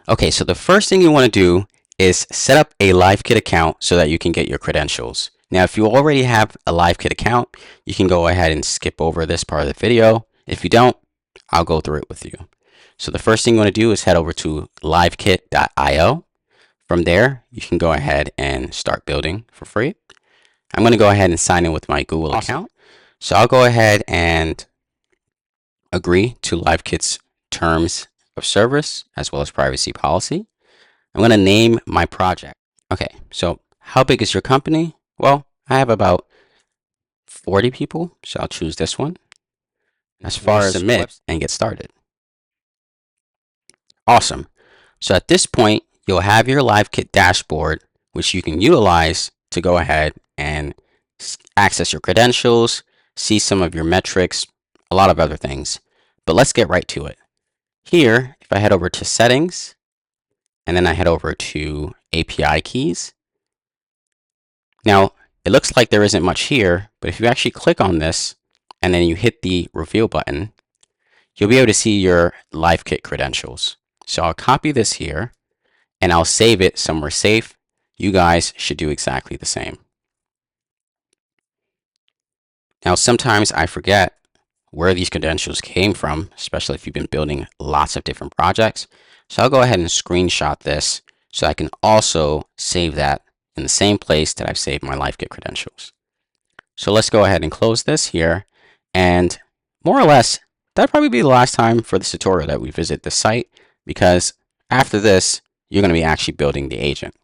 Okay, so the first thing you want to do is set up a Livekit account so that you can get your credentials. Now, if you already have a Livekit account, you can go ahead and skip over this part of the video. If you don't, I'll go through it with you. So the first thing you want to do is head over to livekit.io. From there, you can go ahead and start building for free. I'm going to go ahead and sign in with my Google account. So I'll go ahead and agree to Livekit's terms of service as well as privacy policy. I'm going to name my project. Okay, so how big is your company? Well, I have about 40 people, so I'll choose this one. As far as submit and get started. Awesome. So at this point, you'll have your Livekit dashboard, which you can utilize to go ahead and access your credentials, see some of your metrics, a lot of other things. But let's get right to it. Here, if I head over to settings, and then I head over to API keys. Now, it looks like there isn't much here, but if you actually click on this, and then you hit the reveal button, you'll be able to see your Livekit credentials. So I'll copy this here, and I'll save it somewhere safe. You guys should do exactly the same. Now, sometimes I forget where these credentials came from, especially if you've been building lots of different projects. So I'll go ahead and screenshot this so I can also save that in the same place that I've saved my Livekit credentials. So let's go ahead and close this here. And more or less, that'll probably be the last time for this tutorial that we visit the site, because after this, you're going to be actually building the agent.